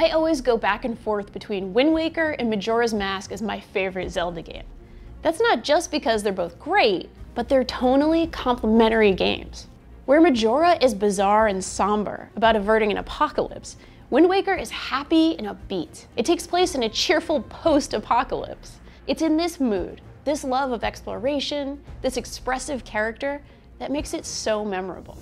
I always go back and forth between Wind Waker and Majora's Mask as my favorite Zelda game. That's not just because they're both great, but they're tonally complementary games. Where Majora is bizarre and somber about averting an apocalypse, Wind Waker is happy and upbeat. It takes place in a cheerful post-apocalypse. It's in this mood, this love of exploration, this expressive character that makes it so memorable.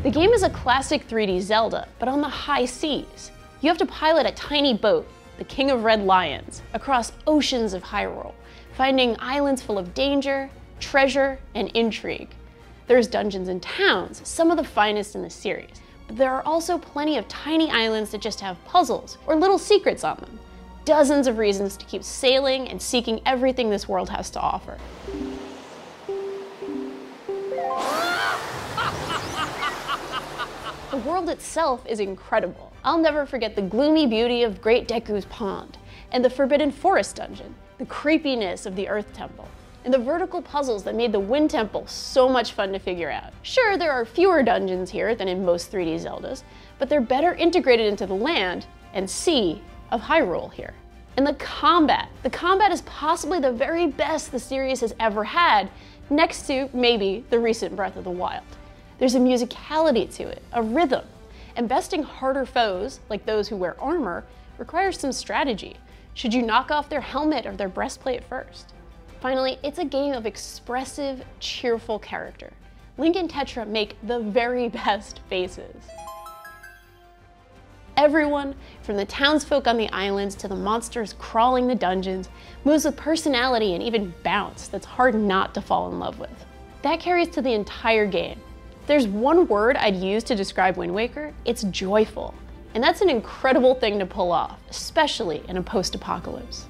The game is a classic 3D Zelda, but on the high seas. You have to pilot a tiny boat, the King of Red Lions, across oceans of Hyrule, finding islands full of danger, treasure, and intrigue. There's dungeons and towns, some of the finest in the series, but there are also plenty of tiny islands that just have puzzles or little secrets on them. Dozens of reasons to keep sailing and seeking everything this world has to offer. The world itself is incredible. I'll never forget the gloomy beauty of Great Deku's Pond, and the Forbidden Forest dungeon, the creepiness of the Earth Temple, and the vertical puzzles that made the Wind Temple so much fun to figure out. Sure, there are fewer dungeons here than in most 3D Zeldas, but they're better integrated into the land and sea of Hyrule here. And the combat is possibly the very best the series has ever had, next to, maybe, the recent Breath of the Wild. There's a musicality to it, a rhythm, and besting harder foes, like those who wear armor, requires some strategy. Should you knock off their helmet or their breastplate first? Finally, it's a game of expressive, cheerful character. Link and Tetra make the very best faces. Everyone, from the townsfolk on the islands to the monsters crawling the dungeons, moves with personality and even bounce that's hard not to fall in love with. That carries to the entire game. If there's one word I'd use to describe Wind Waker, it's joyful. And that's an incredible thing to pull off, especially in a post-apocalypse.